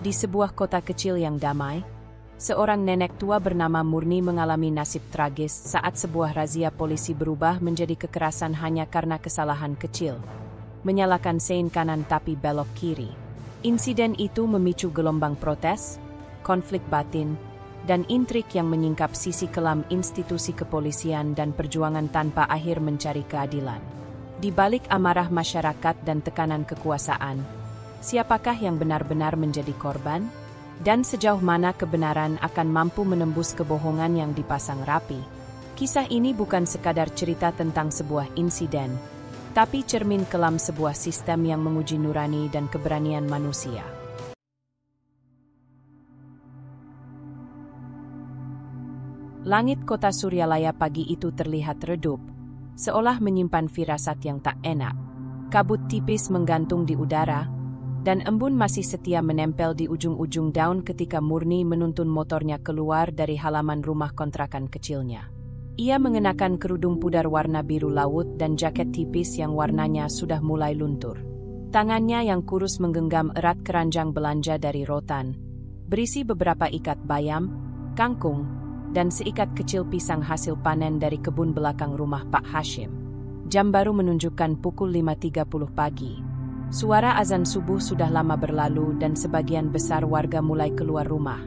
Di sebuah kota kecil yang damai, seorang nenek tua bernama Murni mengalami nasib tragis saat sebuah razia polisi berubah menjadi kekerasan hanya karena kesalahan kecil. Menyalakan sein kanan tapi belok kiri. Insiden itu memicu gelombang protes, konflik batin, dan intrik yang menyingkap sisi kelam institusi kepolisian dan perjuangan tanpa akhir mencari keadilan. Di balik amarah masyarakat dan tekanan kekuasaan, siapakah yang benar-benar menjadi korban? Dan sejauh mana kebenaran akan mampu menembus kebohongan yang dipasang rapi? Kisah ini bukan sekadar cerita tentang sebuah insiden, tapi cermin kelam sebuah sistem yang menguji nurani dan keberanian manusia. Langit kota Suryalaya pagi itu terlihat redup, seolah menyimpan firasat yang tak enak. Kabut tipis menggantung di udara, dan embun masih setia menempel di ujung-ujung daun ketika Murni menuntun motornya keluar dari halaman rumah kontrakan kecilnya. Ia mengenakan kerudung pudar warna biru laut dan jaket tipis yang warnanya sudah mulai luntur. Tangannya yang kurus menggenggam erat keranjang belanja dari rotan, berisi beberapa ikat bayam, kangkung, dan seikat kecil pisang hasil panen dari kebun belakang rumah Pak Hashim. Jam baru menunjukkan pukul 5.30 pagi. Suara azan subuh sudah lama berlalu dan sebagian besar warga mulai keluar rumah.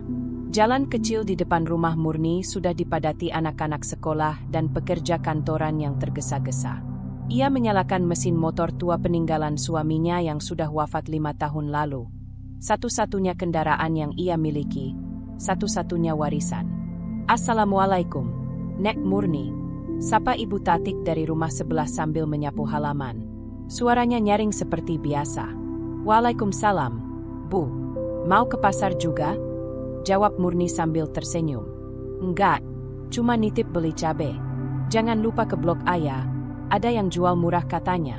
Jalan kecil di depan rumah Murni sudah dipadati anak-anak sekolah dan pekerja kantoran yang tergesa-gesa. Ia menyalakan mesin motor tua peninggalan suaminya yang sudah wafat 5 tahun lalu. Satu-satunya kendaraan yang ia miliki, satu-satunya warisan. "Assalamualaikum, Nek Murni," sapa Ibu Tatik dari rumah sebelah sambil menyapu halaman. Suaranya nyaring seperti biasa. "Waalaikumsalam, Bu. Mau ke pasar juga?" jawab Murni sambil tersenyum. "Enggak, cuma nitip beli cabe. Jangan lupa ke Blok Ayah, ada yang jual murah katanya."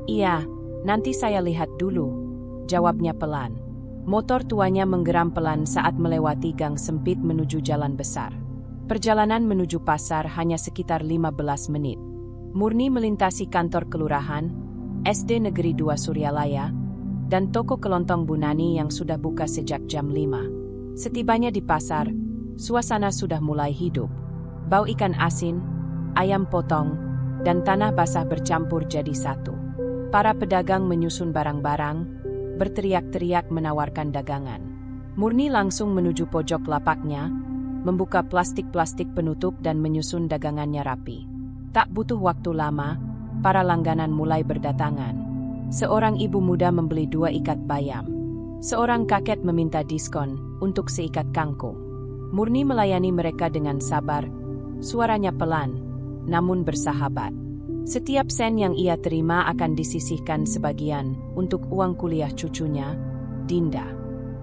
"Iya, nanti saya lihat dulu," jawabnya pelan. Motor tuanya menggeram pelan saat melewati gang sempit menuju jalan besar. Perjalanan menuju pasar hanya sekitar 15 menit. Murni melintasi kantor kelurahan, SD Negeri 2 Suryalaya, dan toko kelontong Bu Nani yang sudah buka sejak jam 5. Setibanya di pasar, suasana sudah mulai hidup. Bau ikan asin, ayam potong, dan tanah basah bercampur jadi satu. Para pedagang menyusun barang-barang, berteriak-teriak menawarkan dagangan. Murni langsung menuju pojok lapaknya, membuka plastik-plastik penutup dan menyusun dagangannya rapi. Tak butuh waktu lama, para langganan mulai berdatangan. Seorang ibu muda membeli 2 ikat bayam. Seorang kakek meminta diskon untuk seikat kangkung. Murni melayani mereka dengan sabar, suaranya pelan, namun bersahabat. Setiap sen yang ia terima akan disisihkan sebagian untuk uang kuliah cucunya, Dinda.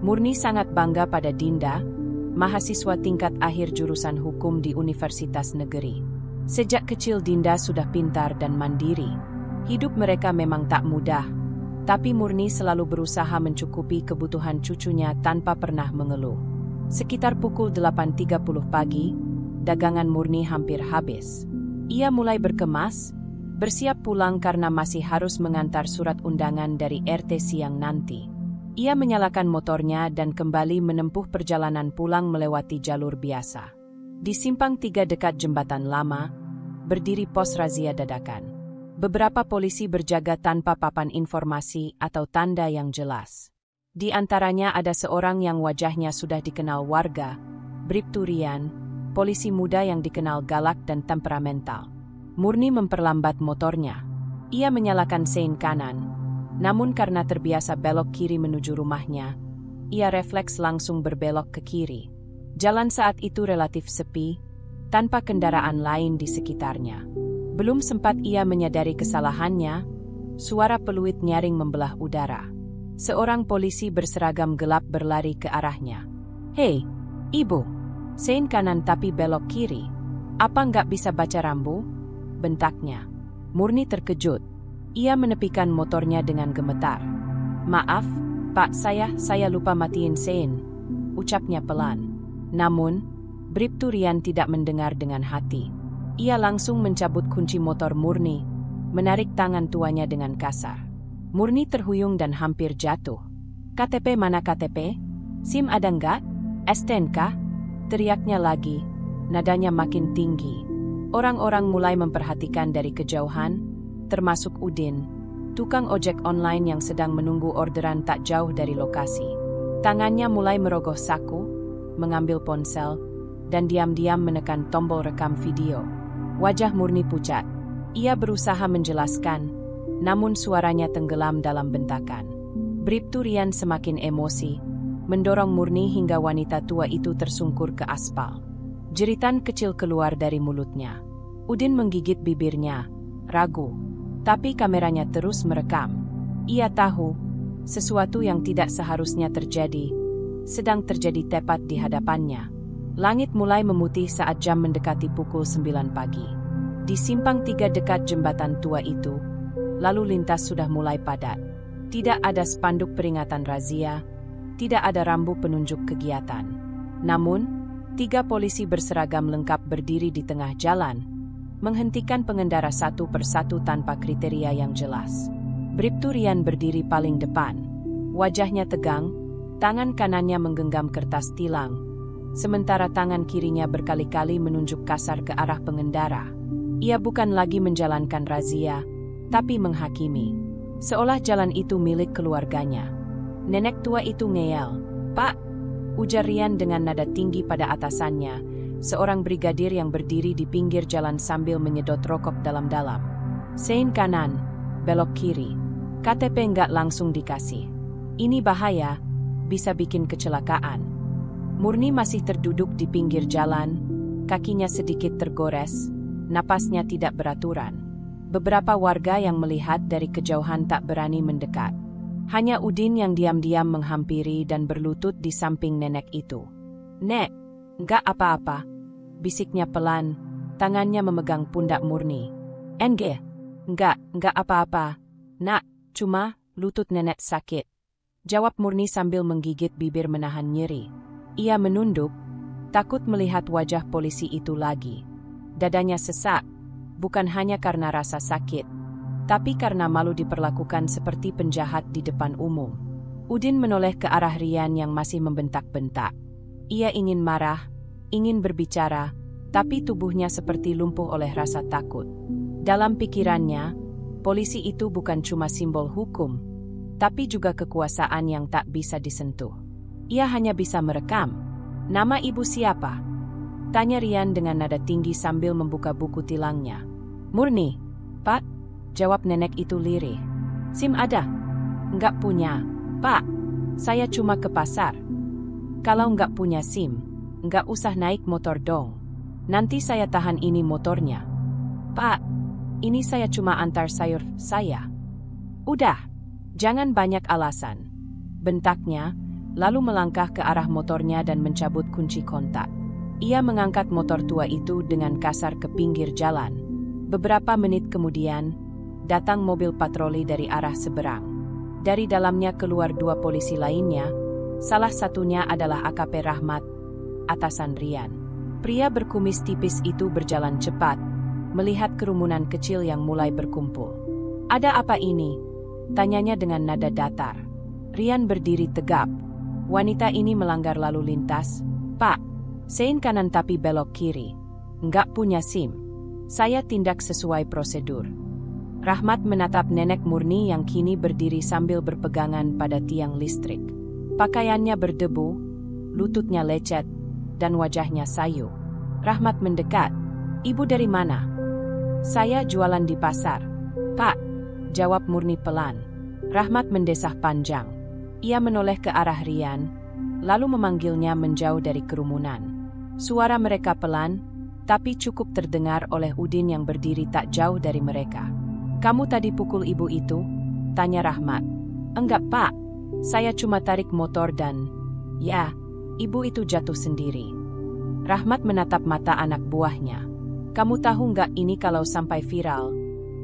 Murni sangat bangga pada Dinda, mahasiswa tingkat akhir jurusan hukum di Universitas Negeri. Sejak kecil Dinda sudah pintar dan mandiri. Hidup mereka memang tak mudah, tapi Murni selalu berusaha mencukupi kebutuhan cucunya tanpa pernah mengeluh. Sekitar pukul 8.30 pagi, dagangan Murni hampir habis. Ia mulai berkemas, bersiap pulang karena masih harus mengantar surat undangan dari RT siang nanti. Ia menyalakan motornya dan kembali menempuh perjalanan pulang melewati jalur biasa. Di Simpang 3 dekat Jembatan Lama, berdiri pos razia dadakan. Beberapa polisi berjaga tanpa papan informasi atau tanda yang jelas. Di antaranya ada seorang yang wajahnya sudah dikenal warga, Bribtu Rian, polisi muda yang dikenal galak dan temperamental. Murni memperlambat motornya. Ia menyalakan sein kanan, namun karena terbiasa belok kiri menuju rumahnya, ia refleks langsung berbelok ke kiri. Jalan saat itu relatif sepi, tanpa kendaraan lain di sekitarnya. Belum sempat ia menyadari kesalahannya, suara peluit nyaring membelah udara. Seorang polisi berseragam gelap berlari ke arahnya. "Hei, Ibu, sein kanan tapi belok kiri. Apa nggak bisa baca rambu?" bentaknya. Murni terkejut. Ia menepikan motornya dengan gemetar. "Maaf, Pak, saya lupa matiin sein," ucapnya pelan. Namun, Bribtu Rian tidak mendengar dengan hati. Ia langsung mencabut kunci motor Murni, menarik tangan tuanya dengan kasar. Murni terhuyung dan hampir jatuh. "KTP mana KTP?" SIM ada nggak? STNK? Teriaknya lagi, nadanya makin tinggi. Orang-orang mulai memperhatikan dari kejauhan, termasuk Udin, tukang ojek online yang sedang menunggu orderan tak jauh dari lokasi. Tangannya mulai merogoh saku, mengambil ponsel, dan diam-diam menekan tombol rekam video. Wajah Murni pucat. Ia berusaha menjelaskan, namun suaranya tenggelam dalam bentakan. Bribtu Rian semakin emosi, mendorong Murni hingga wanita tua itu tersungkur ke aspal. Jeritan kecil keluar dari mulutnya. Udin menggigit bibirnya, ragu. Tapi kameranya terus merekam. Ia tahu, sesuatu yang tidak seharusnya terjadi, sedang terjadi tepat di hadapannya. Langit mulai memutih saat jam mendekati pukul 9 pagi. Di simpang 3 dekat jembatan tua itu, lalu lintas sudah mulai padat. Tidak ada spanduk peringatan razia, tidak ada rambu penunjuk kegiatan. Namun, 3 polisi berseragam lengkap berdiri di tengah jalan, menghentikan pengendara satu persatu tanpa kriteria yang jelas. Bribtu Rian berdiri paling depan. Wajahnya tegang, tangan kanannya menggenggam kertas tilang, sementara tangan kirinya berkali-kali menunjuk kasar ke arah pengendara. Ia bukan lagi menjalankan razia, tapi menghakimi. Seolah jalan itu milik keluarganya. Nenek tua itu ngeyel. "Pak," ujar Rian dengan nada tinggi pada atasannya, seorang brigadir yang berdiri di pinggir jalan sambil menyedot rokok dalam-dalam. "Sein kanan, belok kiri. KTP nggak langsung dikasih. Ini bahaya, bisa bikin kecelakaan." Murni masih terduduk di pinggir jalan, kakinya sedikit tergores, napasnya tidak beraturan. Beberapa warga yang melihat dari kejauhan tak berani mendekat. Hanya Udin yang diam-diam menghampiri dan berlutut di samping nenek itu. "Nek, nggak apa-apa," bisiknya pelan, tangannya memegang pundak Murni. "NG, nggak apa-apa, nak, cuma lutut nenek sakit," jawab Murni sambil menggigit bibir menahan nyeri. Ia menunduk, takut melihat wajah polisi itu lagi. Dadanya sesak, bukan hanya karena rasa sakit, tapi karena malu diperlakukan seperti penjahat di depan umum. Udin menoleh ke arah Rian yang masih membentak-bentak. Ia ingin marah, ingin berbicara, tapi tubuhnya seperti lumpuh oleh rasa takut. Dalam pikirannya, polisi itu bukan cuma simbol hukum, tapi juga kekuasaan yang tak bisa disentuh. Ia hanya bisa merekam. "Nama ibu siapa?" tanya Rian dengan nada tinggi sambil membuka buku tilangnya. "Murni, Pak," jawab nenek itu lirih. "SIM ada?" "Nggak punya, Pak. Saya cuma ke pasar." "Kalau nggak punya SIM, nggak usah naik motor dong. Nanti saya tahan ini motornya." "Pak, ini saya cuma antar sayur saya." "Udah, jangan banyak alasan," bentaknya, lalu melangkah ke arah motornya dan mencabut kunci kontak. Ia mengangkat motor tua itu dengan kasar ke pinggir jalan. Beberapa menit kemudian, datang mobil patroli dari arah seberang. Dari dalamnya keluar 2 polisi lainnya, salah satunya adalah AKP Rahmat, atasan Rian. Pria berkumis tipis itu berjalan cepat, melihat kerumunan kecil yang mulai berkumpul. "Ada apa ini?" tanyanya dengan nada datar. Rian berdiri tegap. Wanita ini melanggar lalu lintas. "Pak, sein kanan tapi belok kiri. Nggak punya SIM. Saya tindak sesuai prosedur." Rahmat menatap nenek Murni yang kini berdiri sambil berpegangan pada tiang listrik. Pakaiannya berdebu, lututnya lecet, dan wajahnya sayu. Rahmat mendekat. "Ibu dari mana?" "Saya jualan di pasar, Pak," jawab Murni pelan. Rahmat mendesah panjang. Ia menoleh ke arah Rian, lalu memanggilnya menjauh dari kerumunan. Suara mereka pelan, tapi cukup terdengar oleh Udin yang berdiri tak jauh dari mereka. "Kamu tadi pukul ibu itu?" tanya Rahmat. "Enggak, Pak. Saya cuma tarik motor dan..." "Ya, ibu itu jatuh sendiri." Rahmat menatap mata anak buahnya. "Kamu tahu nggak ini kalau sampai viral,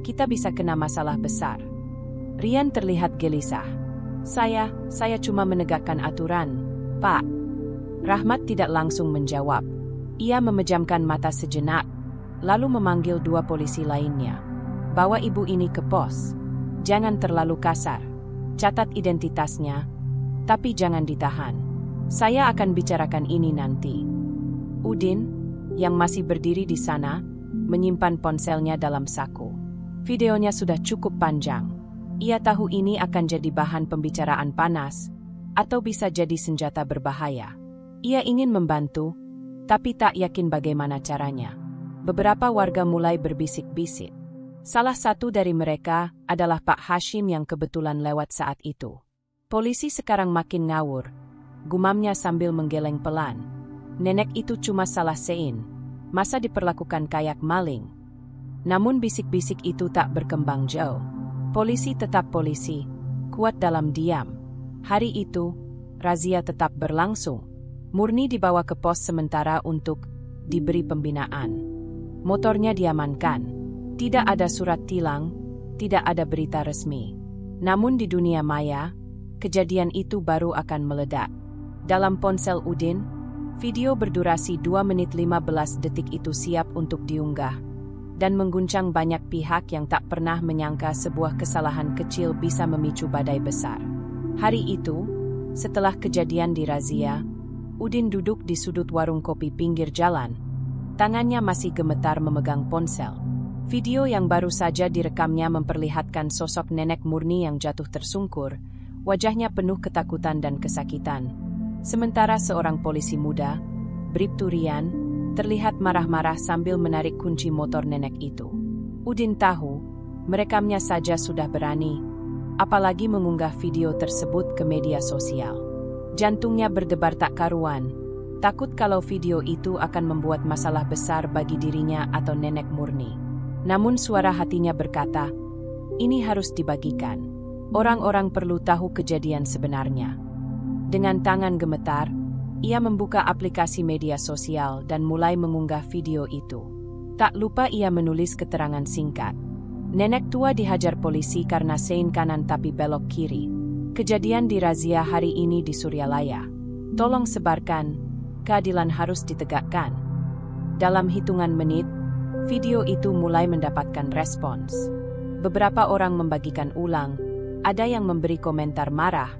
kita bisa kena masalah besar." Rian terlihat gelisah. Saya cuma menegakkan aturan, Pak." Rahmat tidak langsung menjawab. Ia memejamkan mata sejenak, lalu memanggil 2 polisi lainnya. "Bawa ibu ini ke pos. Jangan terlalu kasar. Catat identitasnya, tapi jangan ditahan." Saya akan bicarakan ini nanti. Udin, yang masih berdiri di sana, menyimpan ponselnya dalam saku. Videonya sudah cukup panjang. Ia tahu ini akan jadi bahan pembicaraan panas, atau bisa jadi senjata berbahaya. Ia ingin membantu, tapi tak yakin bagaimana caranya. Beberapa warga mulai berbisik-bisik. Salah satu dari mereka adalah Pak Hashim yang kebetulan lewat saat itu. Polisi sekarang makin ngawur, gumamnya sambil menggeleng pelan. Nenek itu cuma salah sein, masa diperlakukan kayak maling. Namun bisik-bisik itu tak berkembang jauh. Polisi tetap polisi, kuat dalam diam. Hari itu, razia tetap berlangsung. Murni dibawa ke pos sementara untuk diberi pembinaan. Motornya diamankan. Tidak ada surat tilang, tidak ada berita resmi. Namun di dunia maya, kejadian itu baru akan meledak. Dalam ponsel Udin, video berdurasi 2 menit 15 detik itu siap untuk diunggah dan mengguncang banyak pihak yang tak pernah menyangka sebuah kesalahan kecil bisa memicu badai besar. Hari itu, setelah kejadian di razia, Udin duduk di sudut warung kopi pinggir jalan. Tangannya masih gemetar memegang ponsel. Video yang baru saja direkamnya memperlihatkan sosok nenek Murni yang jatuh tersungkur, wajahnya penuh ketakutan dan kesakitan. Sementara seorang polisi muda, Bribtu Rian, terlihat marah-marah sambil menarik kunci motor nenek itu. Udin tahu, merekamnya saja sudah berani, apalagi mengunggah video tersebut ke media sosial. Jantungnya berdebar tak karuan, takut kalau video itu akan membuat masalah besar bagi dirinya atau nenek Murni. Namun suara hatinya berkata, ini harus dibagikan. Orang-orang perlu tahu kejadian sebenarnya. Dengan tangan gemetar, ia membuka aplikasi media sosial dan mulai mengunggah video itu. Tak lupa ia menulis keterangan singkat. Nenek tua dihajar polisi karena sein kanan tapi belok kiri. Kejadian di razia hari ini di Suryalaya. Tolong sebarkan, keadilan harus ditegakkan. Dalam hitungan menit, video itu mulai mendapatkan respons. Beberapa orang membagikan ulang, ada yang memberi komentar marah,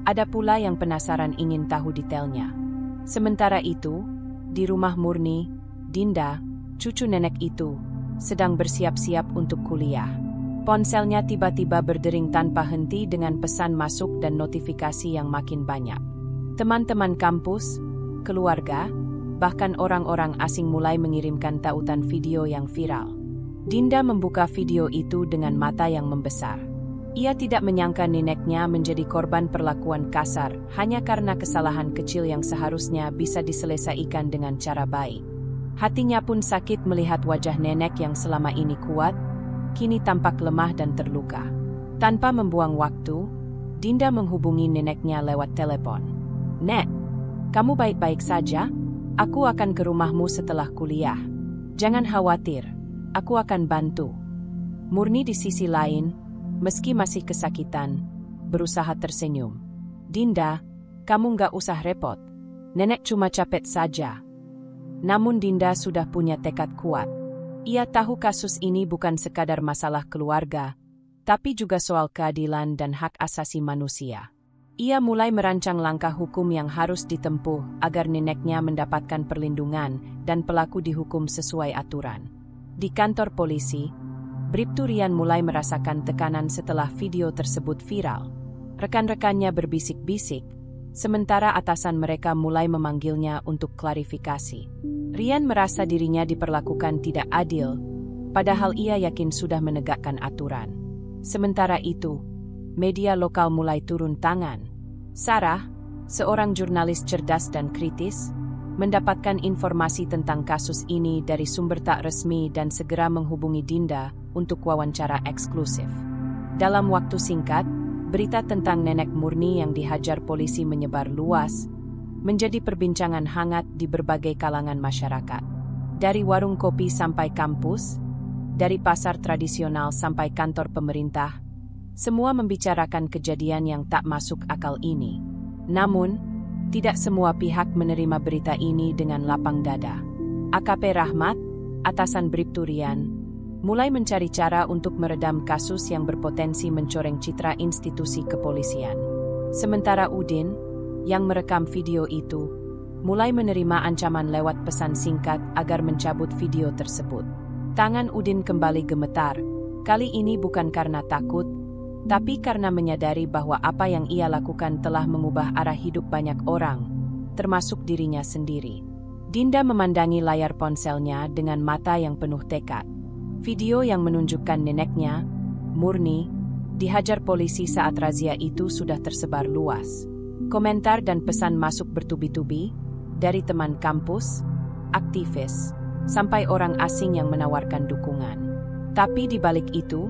ada pula yang penasaran ingin tahu detailnya. Sementara itu, di rumah Murni, Dinda, cucu nenek itu, sedang bersiap-siap untuk kuliah. Ponselnya tiba-tiba berdering tanpa henti dengan pesan masuk dan notifikasi yang makin banyak. Teman-teman kampus, keluarga, bahkan orang-orang asing mulai mengirimkan tautan video yang viral. Dinda membuka video itu dengan mata yang membesar. Ia tidak menyangka neneknya menjadi korban perlakuan kasar hanya karena kesalahan kecil yang seharusnya bisa diselesaikan dengan cara baik. Hatinya pun sakit melihat wajah nenek yang selama ini kuat, kini tampak lemah dan terluka. Tanpa membuang waktu, Dinda menghubungi neneknya lewat telepon. "Nek, kamu baik-baik saja? Aku akan ke rumahmu setelah kuliah. Jangan khawatir, aku akan bantu." Murni di sisi lain, meski masih kesakitan, berusaha tersenyum. "Dinda, kamu nggak usah repot. Nenek cuma capek saja." Namun Dinda sudah punya tekad kuat. Ia tahu kasus ini bukan sekadar masalah keluarga, tapi juga soal keadilan dan hak asasi manusia. Ia mulai merancang langkah hukum yang harus ditempuh agar neneknya mendapatkan perlindungan dan pelaku dihukum sesuai aturan. Di kantor polisi, Bribtu Rian mulai merasakan tekanan setelah video tersebut viral. Rekan-rekannya berbisik-bisik, sementara atasan mereka mulai memanggilnya untuk klarifikasi. Rian merasa dirinya diperlakukan tidak adil, padahal ia yakin sudah menegakkan aturan. Sementara itu, media lokal mulai turun tangan. Sarah, seorang jurnalis cerdas dan kritis, mendapatkan informasi tentang kasus ini dari sumber tak resmi dan segera menghubungi Dinda untuk wawancara eksklusif. Dalam waktu singkat, berita tentang nenek Murni yang dihajar polisi menyebar luas, menjadi perbincangan hangat di berbagai kalangan masyarakat. Dari warung kopi sampai kampus, dari pasar tradisional sampai kantor pemerintah, semua membicarakan kejadian yang tak masuk akal ini. Namun, tidak semua pihak menerima berita ini dengan lapang dada. AKP Rahmat, atasan Bribtu Rian, mulai mencari cara untuk meredam kasus yang berpotensi mencoreng citra institusi kepolisian. Sementara Udin, yang merekam video itu, mulai menerima ancaman lewat pesan singkat agar mencabut video tersebut. Tangan Udin kembali gemetar, kali ini bukan karena takut, tapi karena menyadari bahwa apa yang ia lakukan telah mengubah arah hidup banyak orang, termasuk dirinya sendiri. Dinda memandangi layar ponselnya dengan mata yang penuh tekad. Video yang menunjukkan neneknya, Murni, dihajar polisi saat razia itu sudah tersebar luas. Komentar dan pesan masuk bertubi-tubi, dari teman kampus, aktivis, sampai orang asing yang menawarkan dukungan. Tapi di balik itu,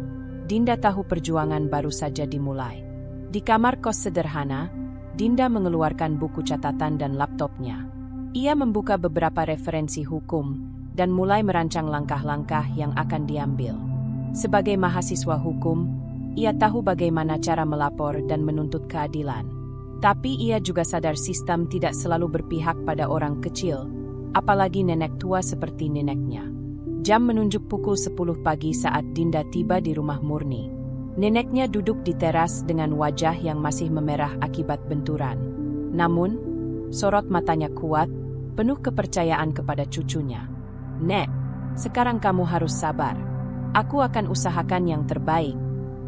Dinda tahu perjuangan baru saja dimulai. Di kamar kos sederhana, Dinda mengeluarkan buku catatan dan laptopnya. Ia membuka beberapa referensi hukum dan mulai merancang langkah-langkah yang akan diambil. Sebagai mahasiswa hukum, ia tahu bagaimana cara melapor dan menuntut keadilan. Tapi ia juga sadar sistem tidak selalu berpihak pada orang kecil, apalagi nenek tua seperti neneknya. Jam menunjuk pukul 10 pagi saat Dinda tiba di rumah Murni. Neneknya duduk di teras dengan wajah yang masih memerah akibat benturan. Namun, sorot matanya kuat, penuh kepercayaan kepada cucunya. "Nek, sekarang kamu harus sabar. Aku akan usahakan yang terbaik,"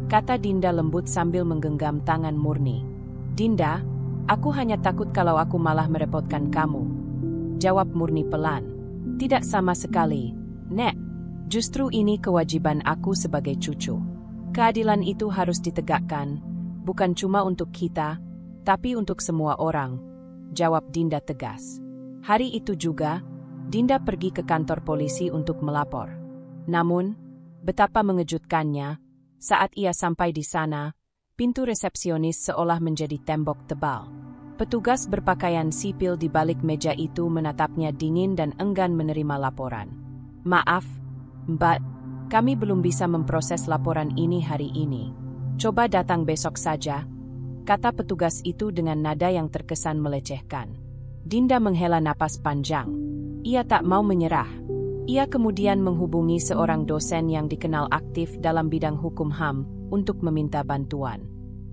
kata Dinda lembut sambil menggenggam tangan Murni. "Dinda, aku hanya takut kalau aku malah merepotkan kamu," jawab Murni pelan. "Tidak sama sekali, Nek. Justru ini kewajiban aku sebagai cucu. Keadilan itu harus ditegakkan, bukan cuma untuk kita, tapi untuk semua orang," jawab Dinda tegas. Hari itu juga, Dinda pergi ke kantor polisi untuk melapor. Namun, betapa mengejutkannya, saat ia sampai di sana, pintu resepsionis seolah menjadi tembok tebal. Petugas berpakaian sipil di balik meja itu menatapnya dingin dan enggan menerima laporan. "Maaf, Mbak, kami belum bisa memproses laporan ini hari ini. Coba datang besok saja," kata petugas itu dengan nada yang terkesan melecehkan. Dinda menghela napas panjang. Ia tak mau menyerah. Ia kemudian menghubungi seorang dosen yang dikenal aktif dalam bidang hukum HAM untuk meminta bantuan.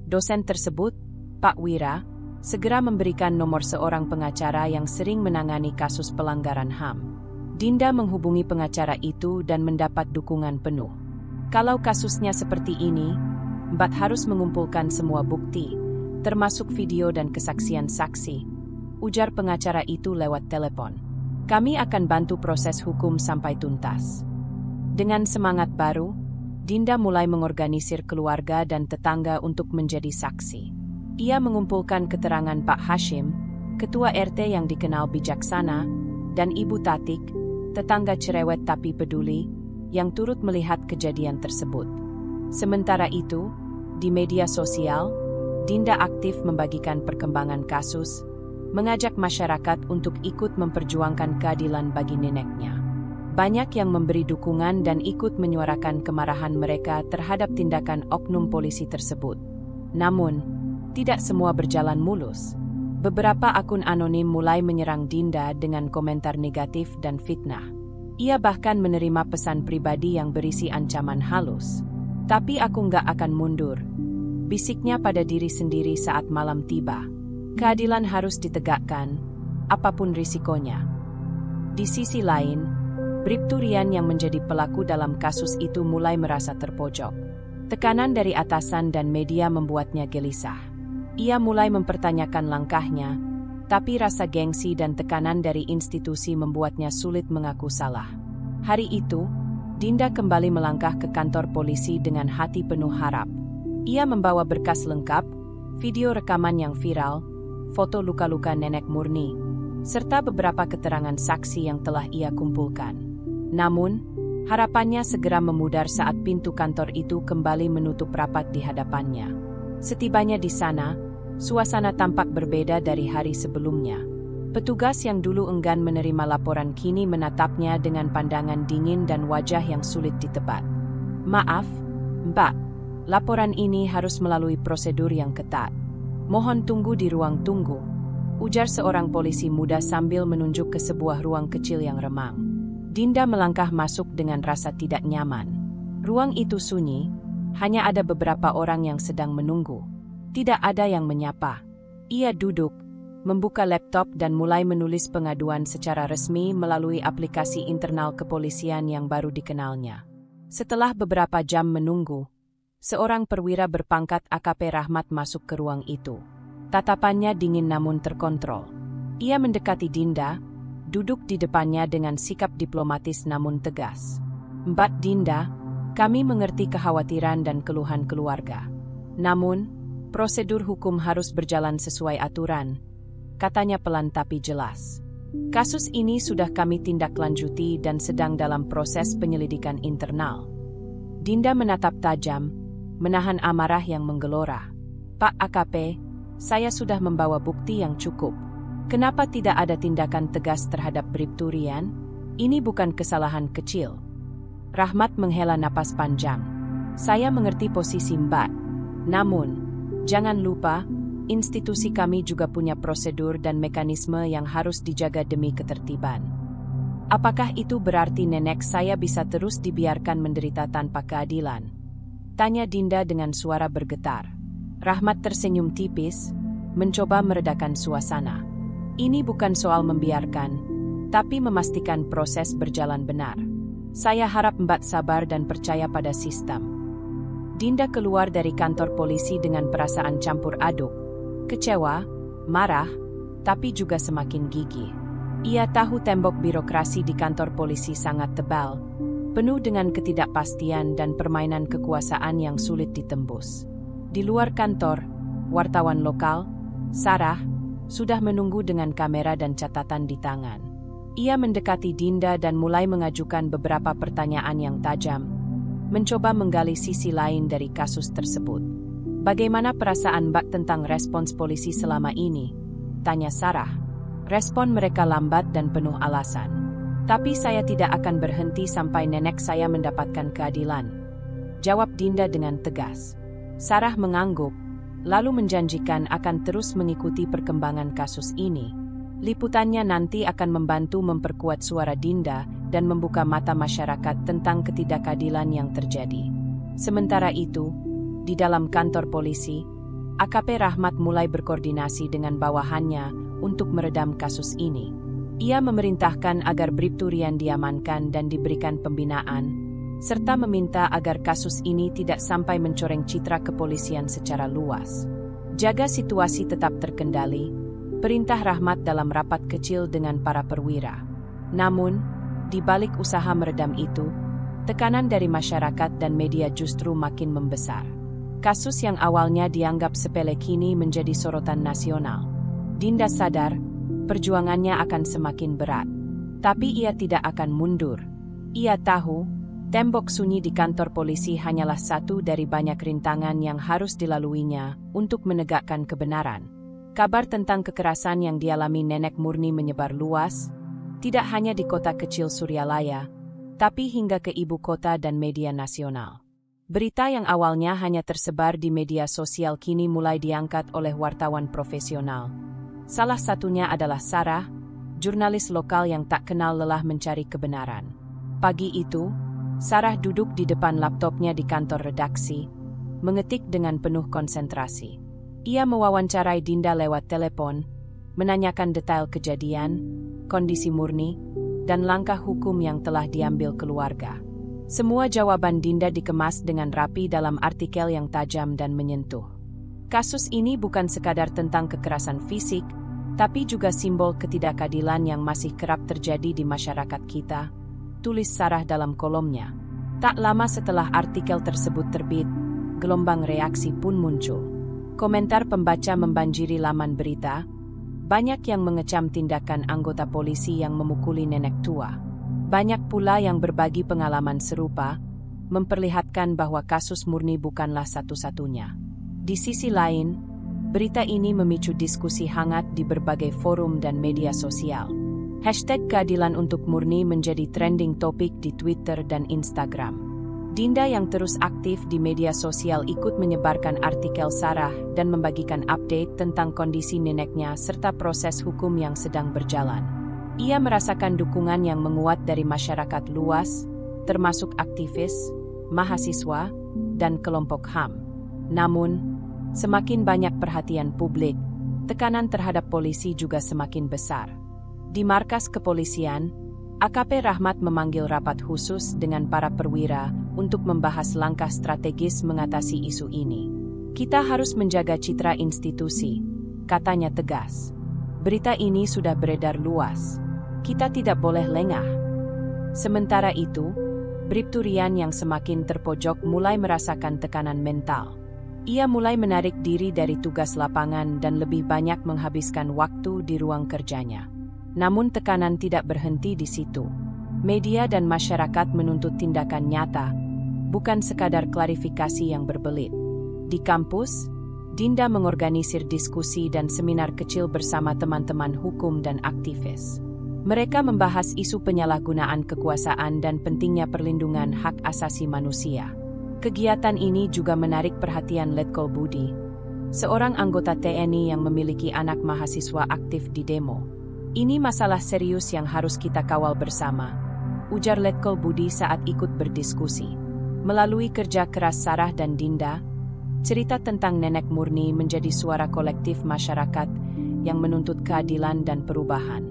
Dosen tersebut, Pak Wira, segera memberikan nomor seorang pengacara yang sering menangani kasus pelanggaran HAM. Dinda menghubungi pengacara itu dan mendapat dukungan penuh. "Kalau kasusnya seperti ini, Mbak harus mengumpulkan semua bukti, termasuk video dan kesaksian saksi," ujar pengacara itu lewat telepon. "Kami akan bantu proses hukum sampai tuntas." Dengan semangat baru, Dinda mulai mengorganisir keluarga dan tetangga untuk menjadi saksi. Ia mengumpulkan keterangan Pak Hashim, ketua RT yang dikenal bijaksana, dan Ibu Tatik, tetangga cerewet tapi peduli, yang turut melihat kejadian tersebut. Sementara itu, di media sosial, Dinda aktif membagikan perkembangan kasus, mengajak masyarakat untuk ikut memperjuangkan keadilan bagi neneknya. Banyak yang memberi dukungan dan ikut menyuarakan kemarahan mereka terhadap tindakan oknum polisi tersebut. Namun, tidak semua berjalan mulus. Beberapa akun anonim mulai menyerang Dinda dengan komentar negatif dan fitnah. Ia bahkan menerima pesan pribadi yang berisi ancaman halus. "Tapi aku nggak akan mundur," bisiknya pada diri sendiri saat malam tiba. Keadilan harus ditegakkan, apapun risikonya. Di sisi lain, Bribtu Rian yang menjadi pelaku dalam kasus itu mulai merasa terpojok. Tekanan dari atasan dan media membuatnya gelisah. Ia mulai mempertanyakan langkahnya, tapi rasa gengsi dan tekanan dari institusi membuatnya sulit mengaku salah. Hari itu, Dinda kembali melangkah ke kantor polisi dengan hati penuh harap. Ia membawa berkas lengkap, video rekaman yang viral, foto luka-luka nenek Murni, serta beberapa keterangan saksi yang telah ia kumpulkan. Namun, harapannya segera memudar saat pintu kantor itu kembali menutup rapat di hadapannya. Setibanya di sana, suasana tampak berbeda dari hari sebelumnya. Petugas yang dulu enggan menerima laporan kini menatapnya dengan pandangan dingin dan wajah yang sulit ditebak. "Maaf, Mbak, laporan ini harus melalui prosedur yang ketat. Mohon tunggu di ruang tunggu," ujar seorang polisi muda sambil menunjuk ke sebuah ruang kecil yang remang. Dinda melangkah masuk dengan rasa tidak nyaman. Ruang itu sunyi, hanya ada beberapa orang yang sedang menunggu. Tidak ada yang menyapa. Ia duduk, membuka laptop dan mulai menulis pengaduan secara resmi melalui aplikasi internal kepolisian yang baru dikenalnya. Setelah beberapa jam menunggu, seorang perwira berpangkat AKP Rahmat masuk ke ruang itu. Tatapannya dingin namun terkontrol. Ia mendekati Dinda, duduk di depannya dengan sikap diplomatis namun tegas. "Mbak Dinda, kami mengerti kekhawatiran dan keluhan keluarga. Namun, prosedur hukum harus berjalan sesuai aturan," katanya pelan tapi jelas. "Kasus ini sudah kami tindak lanjuti dan sedang dalam proses penyelidikan internal." Dinda menatap tajam, menahan amarah yang menggelora. "Pak AKP, saya sudah membawa bukti yang cukup. Kenapa tidak ada tindakan tegas terhadap Bribtu Rian? Ini bukan kesalahan kecil." Rahmat menghela napas panjang. "Saya mengerti posisi Mbak. Namun, jangan lupa, institusi kami juga punya prosedur dan mekanisme yang harus dijaga demi ketertiban. Apakah itu berarti nenek saya bisa terus dibiarkan menderita tanpa keadilan?" tanya Dinda dengan suara bergetar. Rahmat tersenyum tipis, mencoba meredakan suasana. "Ini bukan soal membiarkan, tapi memastikan proses berjalan benar. Saya harap Mbak sabar dan percaya pada sistem." Dinda keluar dari kantor polisi dengan perasaan campur aduk, kecewa, marah, tapi juga semakin gigih. Ia tahu tembok birokrasi di kantor polisi sangat tebal, penuh dengan ketidakpastian dan permainan kekuasaan yang sulit ditembus. Di luar kantor, wartawan lokal, Sarah, sudah menunggu dengan kamera dan catatan di tangan. Ia mendekati Dinda dan mulai mengajukan beberapa pertanyaan yang tajam, mencoba menggali sisi lain dari kasus tersebut. "Bagaimana perasaan Mbak tentang respons polisi selama ini?" tanya Sarah. "Respon mereka lambat dan penuh alasan. Tapi saya tidak akan berhenti sampai nenek saya mendapatkan keadilan," jawab Dinda dengan tegas. Sarah mengangguk, lalu menjanjikan akan terus mengikuti perkembangan kasus ini. Liputannya nanti akan membantu memperkuat suara Dinda dan membuka mata masyarakat tentang ketidakadilan yang terjadi. Sementara itu, di dalam kantor polisi, AKP Rahmat mulai berkoordinasi dengan bawahannya untuk meredam kasus ini. Ia memerintahkan agar Bribtu Rian diamankan dan diberikan pembinaan, serta meminta agar kasus ini tidak sampai mencoreng citra kepolisian secara luas. Jaga situasi tetap terkendali, perintah Rahmat dalam rapat kecil dengan para perwira. Namun, di balik usaha meredam itu, tekanan dari masyarakat dan media justru makin membesar. Kasus yang awalnya dianggap sepele kini menjadi sorotan nasional. Dinda sadar, perjuangannya akan semakin berat. Tapi ia tidak akan mundur. Ia tahu, tembok sunyi di kantor polisi hanyalah satu dari banyak rintangan yang harus dilaluinya untuk menegakkan kebenaran. Kabar tentang kekerasan yang dialami nenek Murni menyebar luas, tidak hanya di kota kecil Suryalaya, tapi hingga ke ibu kota dan media nasional. Berita yang awalnya hanya tersebar di media sosial kini mulai diangkat oleh wartawan profesional. Salah satunya adalah Sarah, jurnalis lokal yang tak kenal lelah mencari kebenaran. Pagi itu, Sarah duduk di depan laptopnya di kantor redaksi, mengetik dengan penuh konsentrasi. Ia mewawancarai Dinda lewat telepon, menanyakan detail kejadian, kondisi Murni, dan langkah hukum yang telah diambil keluarga. Semua jawaban Dinda dikemas dengan rapi dalam artikel yang tajam dan menyentuh. Kasus ini bukan sekadar tentang kekerasan fisik, tapi juga simbol ketidakadilan yang masih kerap terjadi di masyarakat kita, tulis Sarah dalam kolomnya. Tak lama setelah artikel tersebut terbit, gelombang reaksi pun muncul. Komentar pembaca membanjiri laman berita, banyak yang mengecam tindakan anggota polisi yang memukuli nenek tua. Banyak pula yang berbagi pengalaman serupa, memperlihatkan bahwa kasus Murni bukanlah satu-satunya. Di sisi lain, berita ini memicu diskusi hangat di berbagai forum dan media sosial. Hashtag keadilan untuk Murni menjadi trending topik di Twitter dan Instagram. Dinda yang terus aktif di media sosial ikut menyebarkan artikel Sarah dan membagikan update tentang kondisi neneknya serta proses hukum yang sedang berjalan. Ia merasakan dukungan yang menguat dari masyarakat luas, termasuk aktivis, mahasiswa, dan kelompok HAM. Namun, semakin banyak perhatian publik, Tekanan terhadap polisi juga semakin besar. Di markas kepolisian, AKP Rahmat memanggil rapat khusus dengan para perwira untuk membahas langkah strategis mengatasi isu ini. Kita harus menjaga citra institusi, katanya tegas. Berita ini sudah beredar luas. Kita tidak boleh lengah. Sementara itu, Bribtu Rian yang semakin terpojok mulai merasakan tekanan mental. Ia mulai menarik diri dari tugas lapangan dan lebih banyak menghabiskan waktu di ruang kerjanya. Namun tekanan tidak berhenti di situ. Media dan masyarakat menuntut tindakan nyata, bukan sekadar klarifikasi yang berbelit. Di kampus, Dinda mengorganisir diskusi dan seminar kecil bersama teman-teman hukum dan aktivis. Mereka membahas isu penyalahgunaan kekuasaan dan pentingnya perlindungan hak asasi manusia. Kegiatan ini juga menarik perhatian Letkol Budi, seorang anggota TNI yang memiliki anak mahasiswa aktif di demo. Ini masalah serius yang harus kita kawal bersama, ujar Letkol Budi saat ikut berdiskusi. Melalui kerja keras Sarah dan Dinda, cerita tentang Nenek Murni menjadi suara kolektif masyarakat yang menuntut keadilan dan perubahan.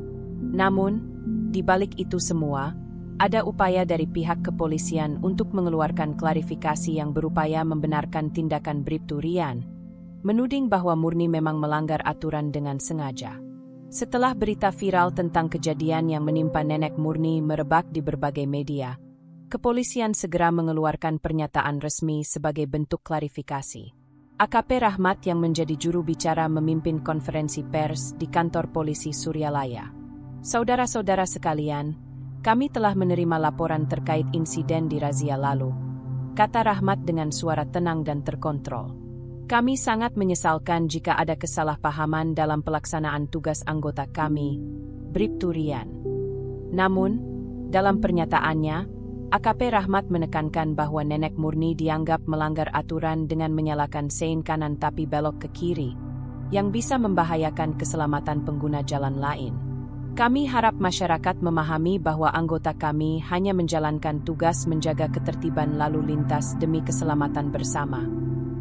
Namun, di balik itu semua, ada upaya dari pihak kepolisian untuk mengeluarkan klarifikasi yang berupaya membenarkan tindakan Bribtu Rian, menuding bahwa Murni memang melanggar aturan dengan sengaja. Setelah berita viral tentang kejadian yang menimpa Nenek Murni merebak di berbagai media, kepolisian segera mengeluarkan pernyataan resmi sebagai bentuk klarifikasi. AKP Rahmat yang menjadi juru bicara memimpin konferensi pers di kantor polisi Suryalaya. Saudara-saudara sekalian, kami telah menerima laporan terkait insiden di razia lalu, kata Rahmat dengan suara tenang dan terkontrol. Kami sangat menyesalkan jika ada kesalahpahaman dalam pelaksanaan tugas anggota kami, Bribtu Rian. Namun, dalam pernyataannya, AKP Rahmat menekankan bahwa Nenek Murni dianggap melanggar aturan dengan menyalakan sein kanan tapi belok ke kiri, yang bisa membahayakan keselamatan pengguna jalan lain. Kami harap masyarakat memahami bahwa anggota kami hanya menjalankan tugas menjaga ketertiban lalu lintas demi keselamatan bersama.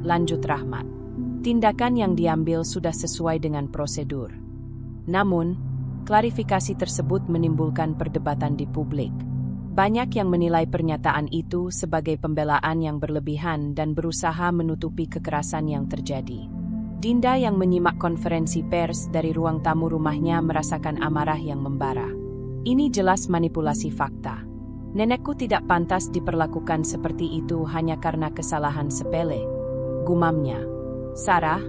Lanjut Rahmat. Tindakan yang diambil sudah sesuai dengan prosedur. Namun, klarifikasi tersebut menimbulkan perdebatan di publik. Banyak yang menilai pernyataan itu sebagai pembelaan yang berlebihan dan berusaha menutupi kekerasan yang terjadi. Dinda yang menyimak konferensi pers dari ruang tamu rumahnya merasakan amarah yang membara. Ini jelas manipulasi fakta. Nenekku tidak pantas diperlakukan seperti itu hanya karena kesalahan sepele, gumamnya. Sarah,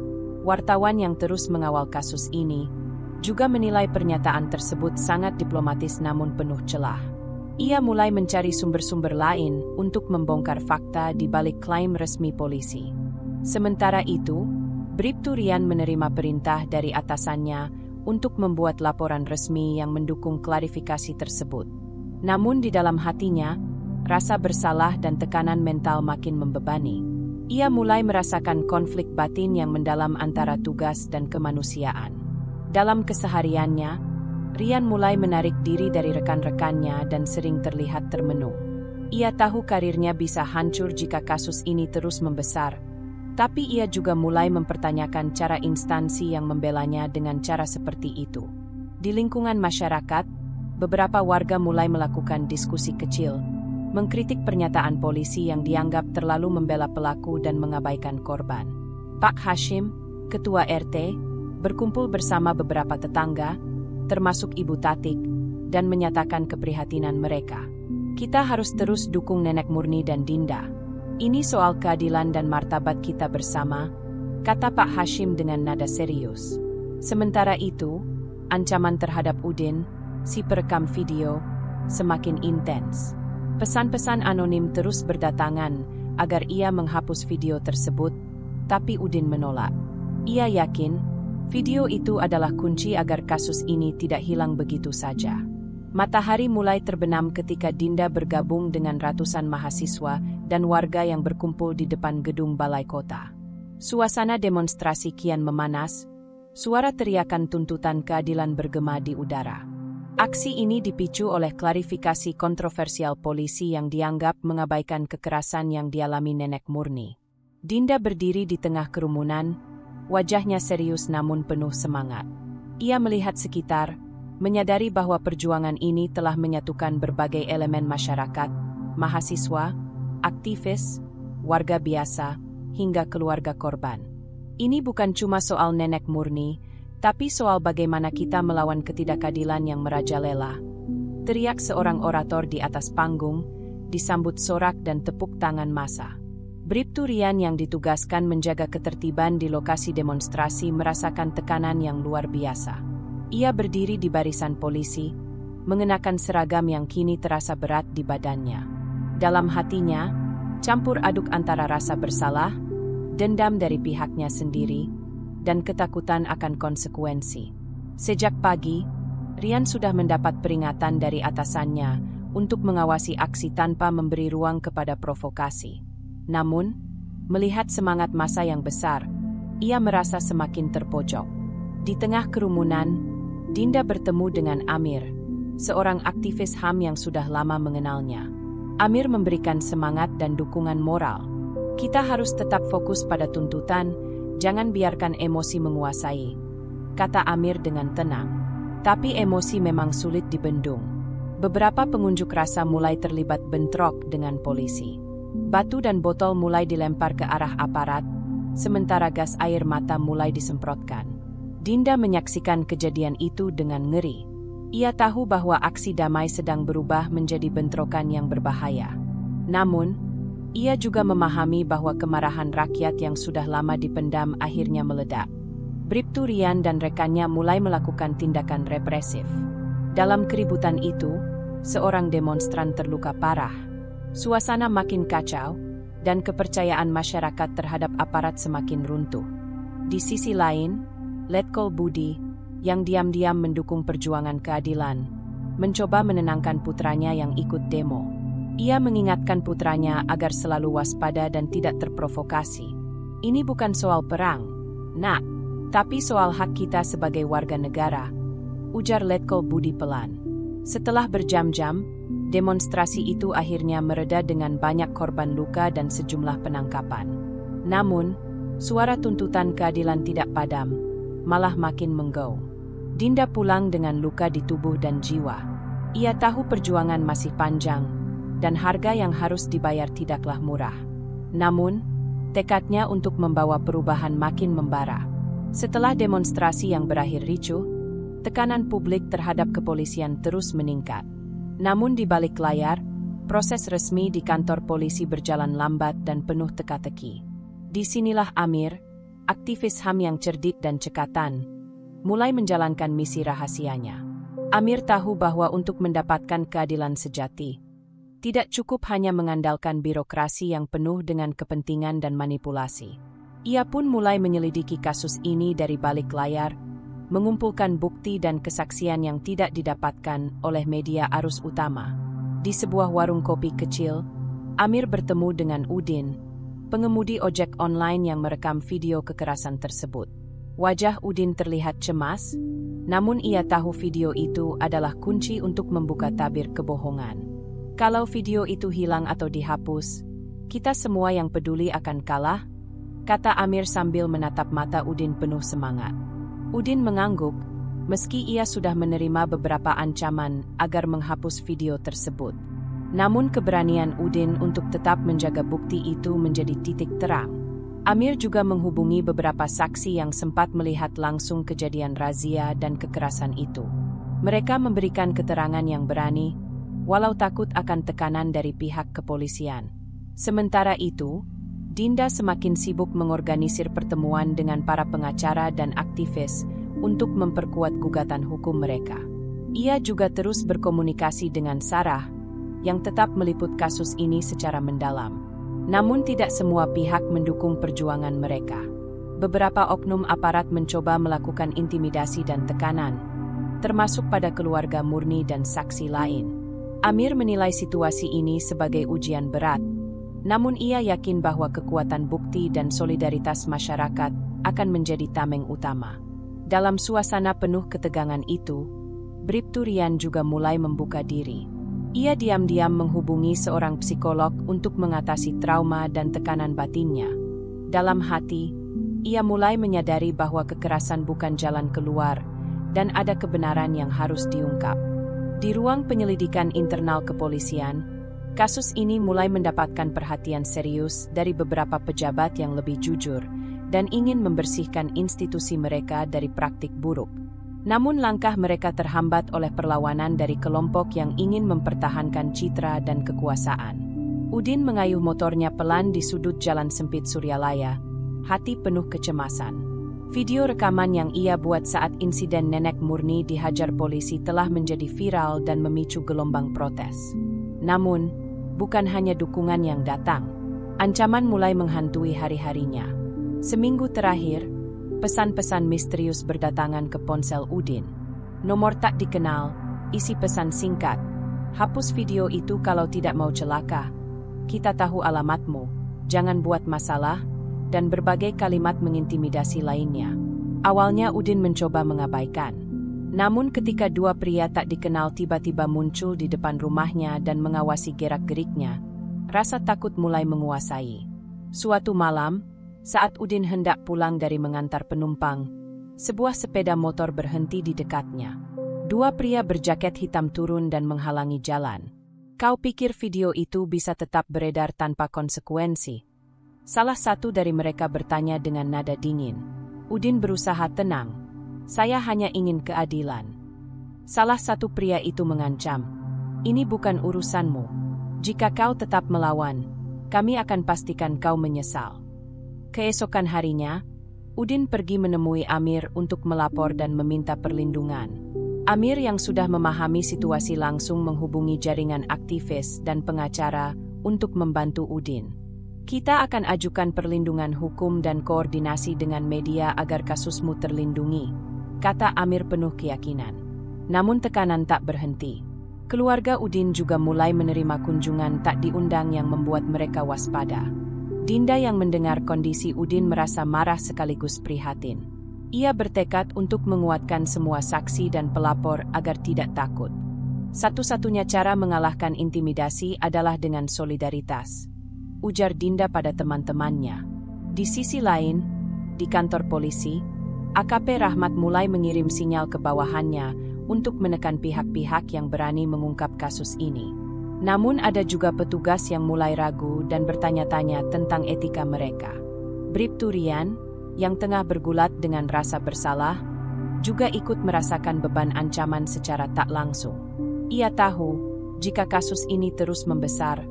wartawan yang terus mengawal kasus ini, juga menilai pernyataan tersebut sangat diplomatis namun penuh celah. Ia mulai mencari sumber-sumber lain untuk membongkar fakta di balik klaim resmi polisi. Sementara itu, Bribtu Rian menerima perintah dari atasannya untuk membuat laporan resmi yang mendukung klarifikasi tersebut. Namun di dalam hatinya, rasa bersalah dan tekanan mental makin membebani. Ia mulai merasakan konflik batin yang mendalam antara tugas dan kemanusiaan. Dalam kesehariannya, Rian mulai menarik diri dari rekan-rekannya dan sering terlihat termenung. Ia tahu karirnya bisa hancur jika kasus ini terus membesar, tapi ia juga mulai mempertanyakan cara instansi yang membelanya dengan cara seperti itu. Di lingkungan masyarakat, beberapa warga mulai melakukan diskusi kecil, mengkritik pernyataan polisi yang dianggap terlalu membela pelaku dan mengabaikan korban. Pak Hashim, ketua RT, berkumpul bersama beberapa tetangga, termasuk Ibu Tatik, dan menyatakan keprihatinan mereka. Kita harus terus dukung Nenek Murni dan Dinda. Ini soal keadilan dan martabat kita bersama, kata Pak Hashim dengan nada serius. Sementara itu, ancaman terhadap Udin, si perekam video, semakin intens. Pesan-pesan anonim terus berdatangan agar ia menghapus video tersebut, tapi Udin menolak. Ia yakin video itu adalah kunci agar kasus ini tidak hilang begitu saja. Matahari mulai terbenam ketika Dinda bergabung dengan ratusan mahasiswa dan warga yang berkumpul di depan gedung balai kota. Suasana demonstrasi kian memanas, suara teriakan tuntutan keadilan bergema di udara. Aksi ini dipicu oleh klarifikasi kontroversial polisi yang dianggap mengabaikan kekerasan yang dialami Nenek Murni. Dinda berdiri di tengah kerumunan, wajahnya serius namun penuh semangat. Ia melihat sekitar, menyadari bahwa perjuangan ini telah menyatukan berbagai elemen masyarakat, mahasiswa, aktivis, warga biasa, hingga keluarga korban. Ini bukan cuma soal nenek murni, tapi soal bagaimana kita melawan ketidakadilan yang merajalela. Teriak seorang orator di atas panggung, disambut sorak dan tepuk tangan massa. Bribtu Rian yang ditugaskan menjaga ketertiban di lokasi demonstrasi merasakan tekanan yang luar biasa. Ia berdiri di barisan polisi, mengenakan seragam yang kini terasa berat di badannya. Dalam hatinya, campur aduk antara rasa bersalah, dendam dari pihaknya sendiri, dan ketakutan akan konsekuensi. Sejak pagi, Rian sudah mendapat peringatan dari atasannya untuk mengawasi aksi tanpa memberi ruang kepada provokasi. Namun, melihat semangat massa yang besar, ia merasa semakin terpojok. Di tengah kerumunan, Dinda bertemu dengan Amir, seorang aktivis HAM yang sudah lama mengenalnya. Amir memberikan semangat dan dukungan moral. Kita harus tetap fokus pada tuntutan, jangan biarkan emosi menguasai, kata Amir dengan tenang. Tapi emosi memang sulit dibendung. Beberapa pengunjuk rasa mulai terlibat bentrok dengan polisi. Batu dan botol mulai dilempar ke arah aparat, sementara gas air mata mulai disemprotkan. Dinda menyaksikan kejadian itu dengan ngeri. Ia tahu bahwa aksi damai sedang berubah menjadi bentrokan yang berbahaya. Namun, ia juga memahami bahwa kemarahan rakyat yang sudah lama dipendam akhirnya meledak. Bribtu Rian dan rekannya mulai melakukan tindakan represif. Dalam keributan itu, seorang demonstran terluka parah. Suasana makin kacau, dan kepercayaan masyarakat terhadap aparat semakin runtuh. Di sisi lain, Letkol Budi, yang diam-diam mendukung perjuangan keadilan, mencoba menenangkan putranya yang ikut demo. Ia mengingatkan putranya agar selalu waspada dan tidak terprovokasi. Ini bukan soal perang, nak, tapi soal hak kita sebagai warga negara, ujar Letkol Budi pelan. Setelah berjam-jam, demonstrasi itu akhirnya mereda dengan banyak korban luka dan sejumlah penangkapan. Namun, suara tuntutan keadilan tidak padam, malah makin menggaung. Dinda pulang dengan luka di tubuh dan jiwa. Ia tahu perjuangan masih panjang, dan harga yang harus dibayar tidaklah murah. Namun, tekadnya untuk membawa perubahan makin membara. Setelah demonstrasi yang berakhir ricuh, tekanan publik terhadap kepolisian terus meningkat. Namun di balik layar, proses resmi di kantor polisi berjalan lambat dan penuh teka-teki. Disinilah Amir, aktivis HAM yang cerdik dan cekatan, mulai menjalankan misi rahasianya. Amir tahu bahwa untuk mendapatkan keadilan sejati, tidak cukup hanya mengandalkan birokrasi yang penuh dengan kepentingan dan manipulasi. Ia pun mulai menyelidiki kasus ini dari balik layar, mengumpulkan bukti dan kesaksian yang tidak didapatkan oleh media arus utama. Di sebuah warung kopi kecil, Amir bertemu dengan Udin, pengemudi ojek online yang merekam video kekerasan tersebut. Wajah Udin terlihat cemas, namun ia tahu video itu adalah kunci untuk membuka tabir kebohongan. Kalau video itu hilang atau dihapus, kita semua yang peduli akan kalah, kata Amir sambil menatap mata Udin penuh semangat. Udin mengangguk, meski ia sudah menerima beberapa ancaman agar menghapus video tersebut. Namun keberanian Udin untuk tetap menjaga bukti itu menjadi titik terang. Amir juga menghubungi beberapa saksi yang sempat melihat langsung kejadian razia dan kekerasan itu. Mereka memberikan keterangan yang berani, walau takut akan tekanan dari pihak kepolisian. Sementara itu, Dinda semakin sibuk mengorganisir pertemuan dengan para pengacara dan aktivis untuk memperkuat gugatan hukum mereka. Ia juga terus berkomunikasi dengan Sarah, yang tetap meliput kasus ini secara mendalam. Namun tidak semua pihak mendukung perjuangan mereka. Beberapa oknum aparat mencoba melakukan intimidasi dan tekanan, termasuk pada keluarga Murni dan saksi lain. Amir menilai situasi ini sebagai ujian berat, namun ia yakin bahwa kekuatan bukti dan solidaritas masyarakat akan menjadi tameng utama. Dalam suasana penuh ketegangan itu, Bribtu Rian juga mulai membuka diri. Ia diam-diam menghubungi seorang psikolog untuk mengatasi trauma dan tekanan batinnya. Dalam hati, Ia mulai menyadari bahwa kekerasan bukan jalan keluar, dan ada kebenaran yang harus diungkap. Di ruang penyelidikan internal kepolisian, kasus ini mulai mendapatkan perhatian serius dari beberapa pejabat yang lebih jujur dan ingin membersihkan institusi mereka dari praktik buruk. Namun langkah mereka terhambat oleh perlawanan dari kelompok yang ingin mempertahankan citra dan kekuasaan. Udin mengayuh motornya pelan di sudut jalan sempit Suryalaya, hati penuh kecemasan. Video rekaman yang ia buat saat insiden nenek Murni dihajar polisi telah menjadi viral dan memicu gelombang protes. Namun, bukan hanya dukungan yang datang. Ancaman mulai menghantui hari-harinya. Seminggu terakhir, pesan-pesan misterius berdatangan ke ponsel Udin. Nomor tak dikenal, isi pesan singkat. Hapus video itu kalau tidak mau celaka. Kita tahu alamatmu, jangan buat masalah, dan berbagai kalimat mengintimidasi lainnya. Awalnya Udin mencoba mengabaikan. Namun ketika dua pria tak dikenal tiba-tiba muncul di depan rumahnya dan mengawasi gerak-geriknya, rasa takut mulai menguasai. Suatu malam, saat Udin hendak pulang dari mengantar penumpang, sebuah sepeda motor berhenti di dekatnya. Dua pria berjaket hitam turun dan menghalangi jalan. Kau pikir video itu bisa tetap beredar tanpa konsekuensi? Salah satu dari mereka bertanya dengan nada dingin. Udin berusaha tenang. Saya hanya ingin keadilan. Salah satu pria itu mengancam. Ini bukan urusanmu. Jika kau tetap melawan, kami akan pastikan kau menyesal. Keesokan harinya, Udin pergi menemui Amir untuk melapor dan meminta perlindungan. Amir yang sudah memahami situasi langsung menghubungi jaringan aktivis dan pengacara untuk membantu Udin. Kita akan ajukan perlindungan hukum dan koordinasi dengan media agar kasusmu terlindungi, kata Amir penuh keyakinan. Namun tekanan tak berhenti. Keluarga Udin juga mulai menerima kunjungan tak diundang yang membuat mereka waspada. Dinda yang mendengar kondisi Udin merasa marah sekaligus prihatin. Ia bertekad untuk menguatkan semua saksi dan pelapor agar tidak takut. Satu-satunya cara mengalahkan intimidasi adalah dengan solidaritas, ujar Dinda pada teman-temannya. Di sisi lain, di kantor polisi, AKP Rahmat mulai mengirim sinyal ke bawahannya untuk menekan pihak-pihak yang berani mengungkap kasus ini. Namun ada juga petugas yang mulai ragu dan bertanya-tanya tentang etika mereka. Bribtu Rian, yang tengah bergulat dengan rasa bersalah, juga ikut merasakan beban ancaman secara tak langsung. Ia tahu, jika kasus ini terus membesar,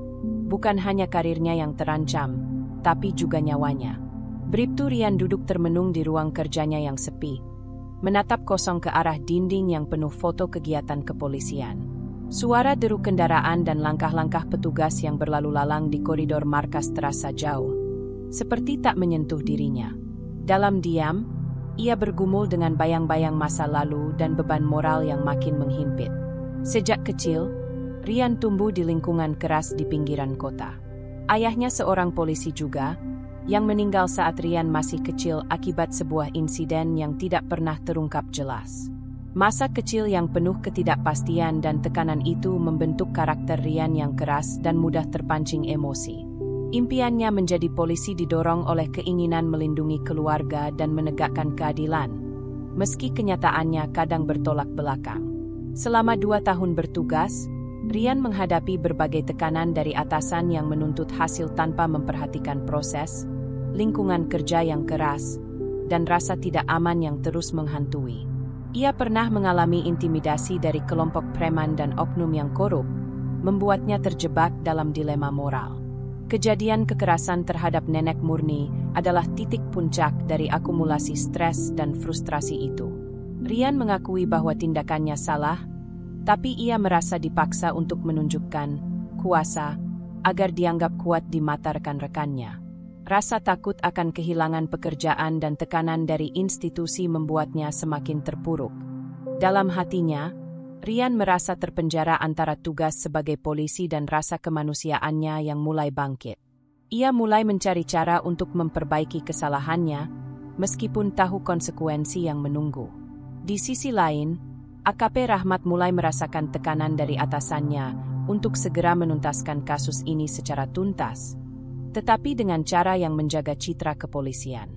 bukan hanya karirnya yang terancam, tapi juga nyawanya. Bribtu Rian duduk termenung di ruang kerjanya yang sepi, menatap kosong ke arah dinding yang penuh foto kegiatan kepolisian. Suara deru kendaraan dan langkah-langkah petugas yang berlalu lalang di koridor markas terasa jauh, seperti tak menyentuh dirinya. Dalam diam, ia bergumul dengan bayang-bayang masa lalu dan beban moral yang makin menghimpit. Sejak kecil, Rian tumbuh di lingkungan keras di pinggiran kota. Ayahnya seorang polisi juga, yang meninggal saat Rian masih kecil akibat sebuah insiden yang tidak pernah terungkap jelas. Masa kecil yang penuh ketidakpastian dan tekanan itu membentuk karakter Rian yang keras dan mudah terpancing emosi. Impiannya menjadi polisi didorong oleh keinginan melindungi keluarga dan menegakkan keadilan, meski kenyataannya kadang bertolak belakang. Selama 2 tahun bertugas, Rian menghadapi berbagai tekanan dari atasan yang menuntut hasil tanpa memperhatikan proses, lingkungan kerja yang keras, dan rasa tidak aman yang terus menghantui. Ia pernah mengalami intimidasi dari kelompok preman dan oknum yang korup, membuatnya terjebak dalam dilema moral. Kejadian kekerasan terhadap nenek Murni adalah titik puncak dari akumulasi stres dan frustrasi itu. Rian mengakui bahwa tindakannya salah, tapi ia merasa dipaksa untuk menunjukkan kuasa agar dianggap kuat di mata rekan-rekannya. Rasa takut akan kehilangan pekerjaan dan tekanan dari institusi membuatnya semakin terpuruk. Dalam hatinya, Rian merasa terpenjara antara tugas sebagai polisi dan rasa kemanusiaannya yang mulai bangkit. Ia mulai mencari cara untuk memperbaiki kesalahannya, meskipun tahu konsekuensi yang menunggu. Di sisi lain, AKP Rahmat mulai merasakan tekanan dari atasannya untuk segera menuntaskan kasus ini secara tuntas, tetapi dengan cara yang menjaga citra kepolisian.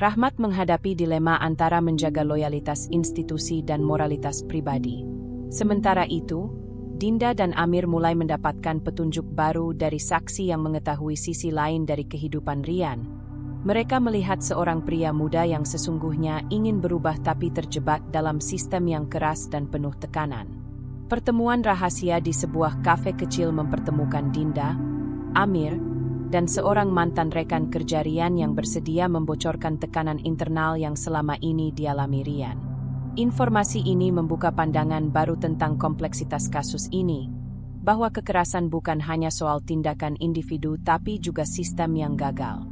Rahmat menghadapi dilema antara menjaga loyalitas institusi dan moralitas pribadi. Sementara itu, Dinda dan Amir mulai mendapatkan petunjuk baru dari saksi yang mengetahui sisi lain dari kehidupan Rian. Mereka melihat seorang pria muda yang sesungguhnya ingin berubah tapi terjebak dalam sistem yang keras dan penuh tekanan. Pertemuan rahasia di sebuah kafe kecil mempertemukan Dinda, Amir, dan seorang mantan rekan kerja Rian yang bersedia membocorkan tekanan internal yang selama ini dialami Rian. Informasi ini membuka pandangan baru tentang kompleksitas kasus ini, bahwa kekerasan bukan hanya soal tindakan individu tapi juga sistem yang gagal.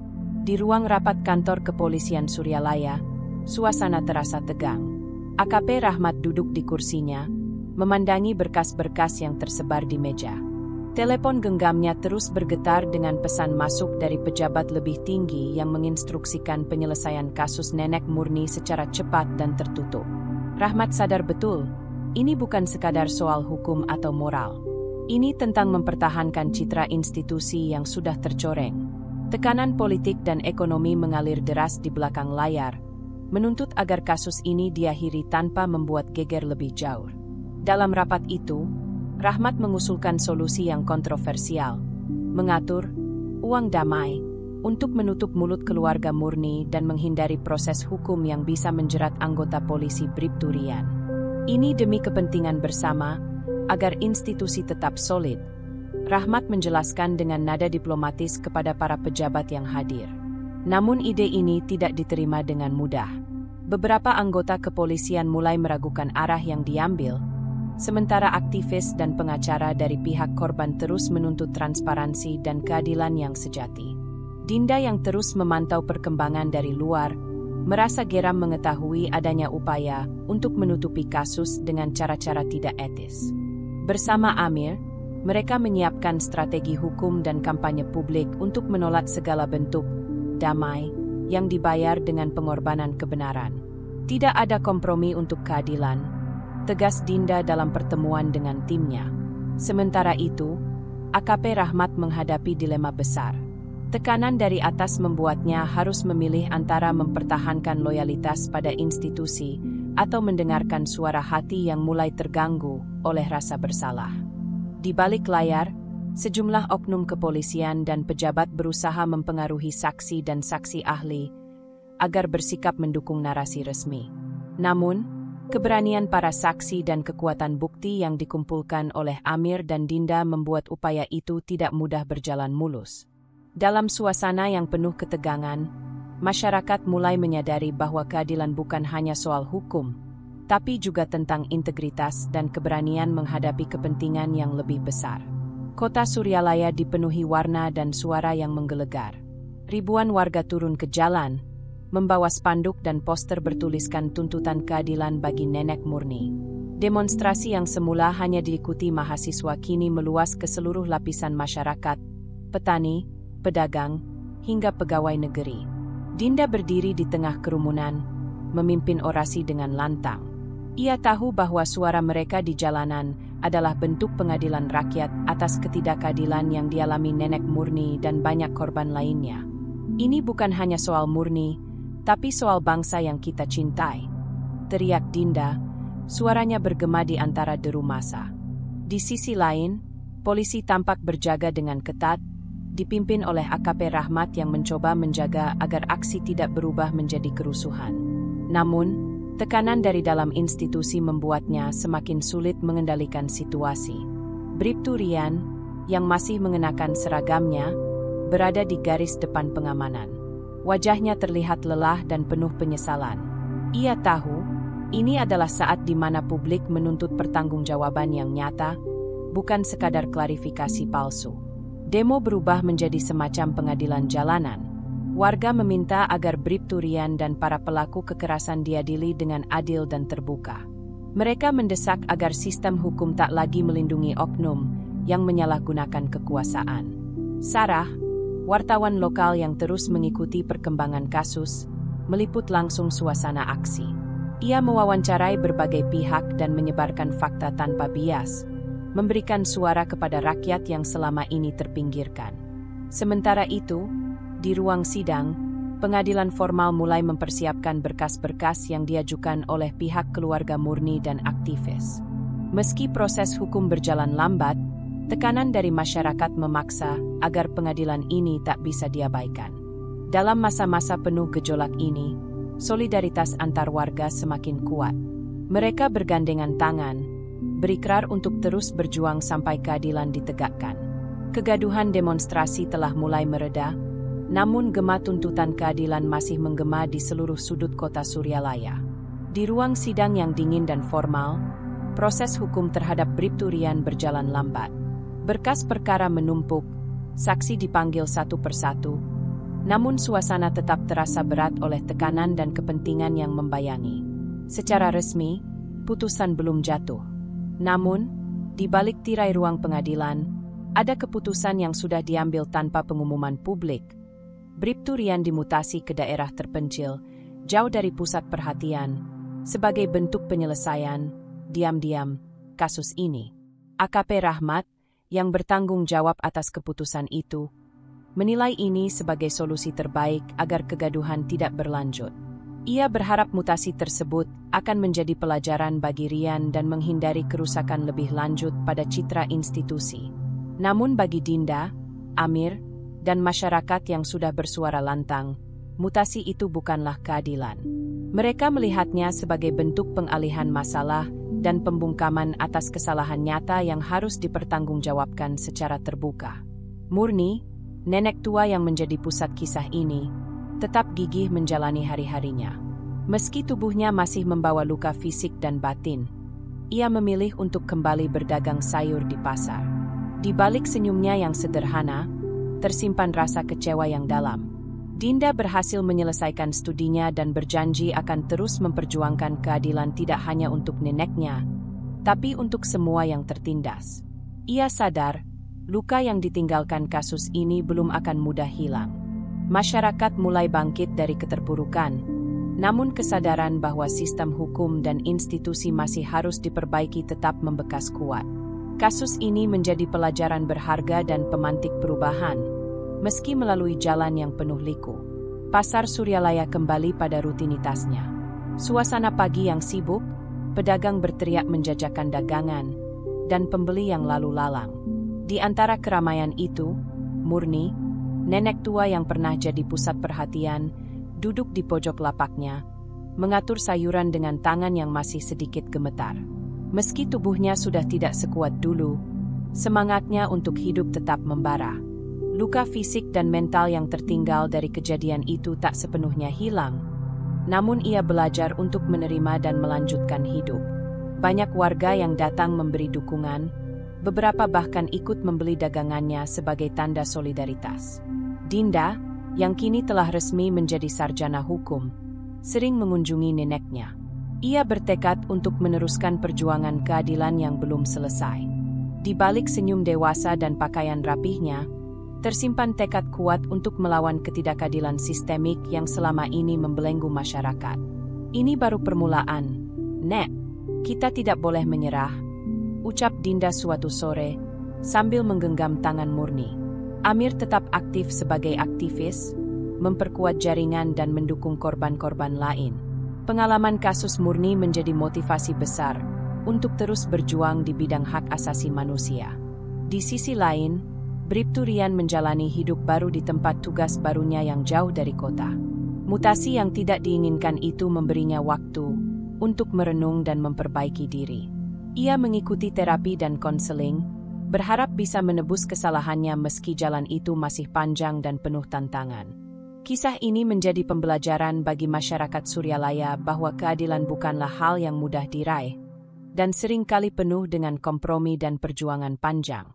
Di ruang rapat kantor kepolisian Suryalaya, suasana terasa tegang. AKP Rahmat duduk di kursinya, memandangi berkas-berkas yang tersebar di meja. Telepon genggamnya terus bergetar dengan pesan masuk dari pejabat lebih tinggi yang menginstruksikan penyelesaian kasus Nenek Murni secara cepat dan tertutup. Rahmat sadar betul, ini bukan sekadar soal hukum atau moral. Ini tentang mempertahankan citra institusi yang sudah tercoreng. Tekanan politik dan ekonomi mengalir deras di belakang layar, menuntut agar kasus ini diakhiri tanpa membuat geger lebih jauh. Dalam rapat itu, Rahmat mengusulkan solusi yang kontroversial, mengatur uang damai untuk menutup mulut keluarga Murni dan menghindari proses hukum yang bisa menjerat anggota polisi Bribtu Rian. Ini demi kepentingan bersama, agar institusi tetap solid. Rahmat menjelaskan dengan nada diplomatis kepada para pejabat yang hadir. Namun ide ini tidak diterima dengan mudah. Beberapa anggota kepolisian mulai meragukan arah yang diambil, sementara aktivis dan pengacara dari pihak korban terus menuntut transparansi dan keadilan yang sejati. Dinda yang terus memantau perkembangan dari luar, merasa geram mengetahui adanya upaya untuk menutupi kasus dengan cara-cara tidak etis. Bersama Amir, mereka menyiapkan strategi hukum dan kampanye publik untuk menolak segala bentuk damai yang dibayar dengan pengorbanan kebenaran. Tidak ada kompromi untuk keadilan, tegas Dinda dalam pertemuan dengan timnya. Sementara itu, AKP Rahmat menghadapi dilema besar. Tekanan dari atas membuatnya harus memilih antara mempertahankan loyalitas pada institusi atau mendengarkan suara hati yang mulai terganggu oleh rasa bersalah. Di balik layar, sejumlah oknum kepolisian dan pejabat berusaha mempengaruhi saksi dan saksi ahli agar bersikap mendukung narasi resmi. Namun, keberanian para saksi dan kekuatan bukti yang dikumpulkan oleh Amir dan Dinda membuat upaya itu tidak mudah berjalan mulus. Dalam suasana yang penuh ketegangan, masyarakat mulai menyadari bahwa keadilan bukan hanya soal hukum, tapi juga tentang integritas dan keberanian menghadapi kepentingan yang lebih besar. Kota Suryalaya dipenuhi warna dan suara yang menggelegar. Ribuan warga turun ke jalan, membawa spanduk dan poster bertuliskan tuntutan keadilan bagi Nenek Murni. Demonstrasi yang semula hanya diikuti mahasiswa kini meluas ke seluruh lapisan masyarakat, petani, pedagang, hingga pegawai negeri. Dinda berdiri di tengah kerumunan, memimpin orasi dengan lantang. Ia tahu bahwa suara mereka di jalanan adalah bentuk pengadilan rakyat atas ketidakadilan yang dialami Nenek Murni dan banyak korban lainnya. Ini bukan hanya soal Murni, tapi soal bangsa yang kita cintai, teriak Dinda, suaranya bergema di antara deru massa. Di sisi lain, polisi tampak berjaga dengan ketat, dipimpin oleh AKP Rahmat yang mencoba menjaga agar aksi tidak berubah menjadi kerusuhan. Namun, tekanan dari dalam institusi membuatnya semakin sulit mengendalikan situasi. Bribtu Rian, yang masih mengenakan seragamnya, berada di garis depan pengamanan. Wajahnya terlihat lelah dan penuh penyesalan. Ia tahu, ini adalah saat di mana publik menuntut pertanggungjawaban yang nyata, bukan sekadar klarifikasi palsu. Demo berubah menjadi semacam pengadilan jalanan. Warga meminta agar Bribtu Rian dan para pelaku kekerasan diadili dengan adil dan terbuka. Mereka mendesak agar sistem hukum tak lagi melindungi oknum yang menyalahgunakan kekuasaan. Sarah, wartawan lokal yang terus mengikuti perkembangan kasus, meliput langsung suasana aksi. Ia mewawancarai berbagai pihak dan menyebarkan fakta tanpa bias, memberikan suara kepada rakyat yang selama ini terpinggirkan. Sementara itu, di ruang sidang, pengadilan formal mulai mempersiapkan berkas-berkas yang diajukan oleh pihak keluarga Murni dan aktivis. Meski proses hukum berjalan lambat, tekanan dari masyarakat memaksa agar pengadilan ini tak bisa diabaikan. Dalam masa-masa penuh gejolak ini, solidaritas antar warga semakin kuat. Mereka bergandengan tangan, berikrar untuk terus berjuang sampai keadilan ditegakkan. Kegaduhan demonstrasi telah mulai mereda, namun gema tuntutan keadilan masih menggema di seluruh sudut kota Suryalaya. Di ruang sidang yang dingin dan formal, proses hukum terhadap Bribtu Rian berjalan lambat. Berkas perkara menumpuk, saksi dipanggil satu persatu, namun suasana tetap terasa berat oleh tekanan dan kepentingan yang membayangi. Secara resmi, putusan belum jatuh. Namun, di balik tirai ruang pengadilan, ada keputusan yang sudah diambil tanpa pengumuman publik. Bribtu Rian dimutasi ke daerah terpencil, jauh dari pusat perhatian, sebagai bentuk penyelesaian, diam-diam, kasus ini. AKP Rahmat, yang bertanggung jawab atas keputusan itu, menilai ini sebagai solusi terbaik agar kegaduhan tidak berlanjut. Ia berharap mutasi tersebut akan menjadi pelajaran bagi Rian dan menghindari kerusakan lebih lanjut pada citra institusi. Namun bagi Dinda, Amir, dan masyarakat yang sudah bersuara lantang, mutasi itu bukanlah keadilan. Mereka melihatnya sebagai bentuk pengalihan masalah dan pembungkaman atas kesalahan nyata yang harus dipertanggungjawabkan secara terbuka. Murni, nenek tua yang menjadi pusat kisah ini, tetap gigih menjalani hari-harinya. Meski tubuhnya masih membawa luka fisik dan batin, ia memilih untuk kembali berdagang sayur di pasar. Di balik senyumnya yang sederhana, tersimpan rasa kecewa yang dalam. Dinda berhasil menyelesaikan studinya dan berjanji akan terus memperjuangkan keadilan tidak hanya untuk neneknya, tapi untuk semua yang tertindas. Ia sadar, luka yang ditinggalkan kasus ini belum akan mudah hilang. Masyarakat mulai bangkit dari keterpurukan, namun kesadaran bahwa sistem hukum dan institusi masih harus diperbaiki tetap membekas kuat. Kasus ini menjadi pelajaran berharga dan pemantik perubahan, meski melalui jalan yang penuh liku. Pasar Suryalaya kembali pada rutinitasnya. Suasana pagi yang sibuk, pedagang berteriak menjajakan dagangan, dan pembeli yang lalu lalang. Di antara keramaian itu, Murni, nenek tua yang pernah jadi pusat perhatian, duduk di pojok lapaknya, mengatur sayuran dengan tangan yang masih sedikit gemetar. Meski tubuhnya sudah tidak sekuat dulu, semangatnya untuk hidup tetap membara. Luka fisik dan mental yang tertinggal dari kejadian itu tak sepenuhnya hilang, namun ia belajar untuk menerima dan melanjutkan hidup. Banyak warga yang datang memberi dukungan, beberapa bahkan ikut membeli dagangannya sebagai tanda solidaritas. Dinda, yang kini telah resmi menjadi sarjana hukum, sering mengunjungi neneknya. Ia bertekad untuk meneruskan perjuangan keadilan yang belum selesai. Di balik senyum dewasa dan pakaian rapihnya, tersimpan tekad kuat untuk melawan ketidakadilan sistemik yang selama ini membelenggu masyarakat. Ini baru permulaan, Nek. Kita tidak boleh menyerah, ucap Dinda suatu sore, sambil menggenggam tangan Murni. Amir tetap aktif sebagai aktivis, memperkuat jaringan dan mendukung korban-korban lain. Pengalaman kasus Murni menjadi motivasi besar untuk terus berjuang di bidang hak asasi manusia. Di sisi lain, Bribtu Rian menjalani hidup baru di tempat tugas barunya yang jauh dari kota. Mutasi yang tidak diinginkan itu memberinya waktu untuk merenung dan memperbaiki diri. Ia mengikuti terapi dan konseling, berharap bisa menebus kesalahannya meski jalan itu masih panjang dan penuh tantangan. Kisah ini menjadi pembelajaran bagi masyarakat Suryalaya bahwa keadilan bukanlah hal yang mudah diraih, dan seringkali penuh dengan kompromi dan perjuangan panjang.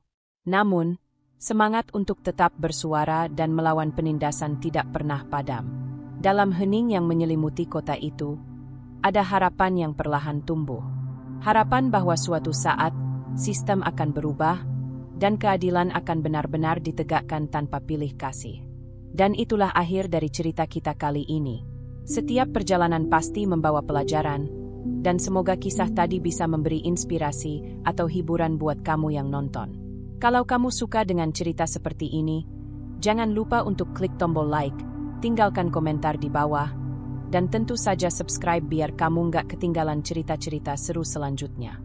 Namun, semangat untuk tetap bersuara dan melawan penindasan tidak pernah padam. Dalam hening yang menyelimuti kota itu, ada harapan yang perlahan tumbuh. Harapan bahwa suatu saat, sistem akan berubah, dan keadilan akan benar-benar ditegakkan tanpa pilih kasih. Dan itulah akhir dari cerita kita kali ini. Setiap perjalanan pasti membawa pelajaran, dan semoga kisah tadi bisa memberi inspirasi atau hiburan buat kamu yang nonton. Kalau kamu suka dengan cerita seperti ini, jangan lupa untuk klik tombol like, tinggalkan komentar di bawah, dan tentu saja subscribe biar kamu nggak ketinggalan cerita-cerita seru selanjutnya.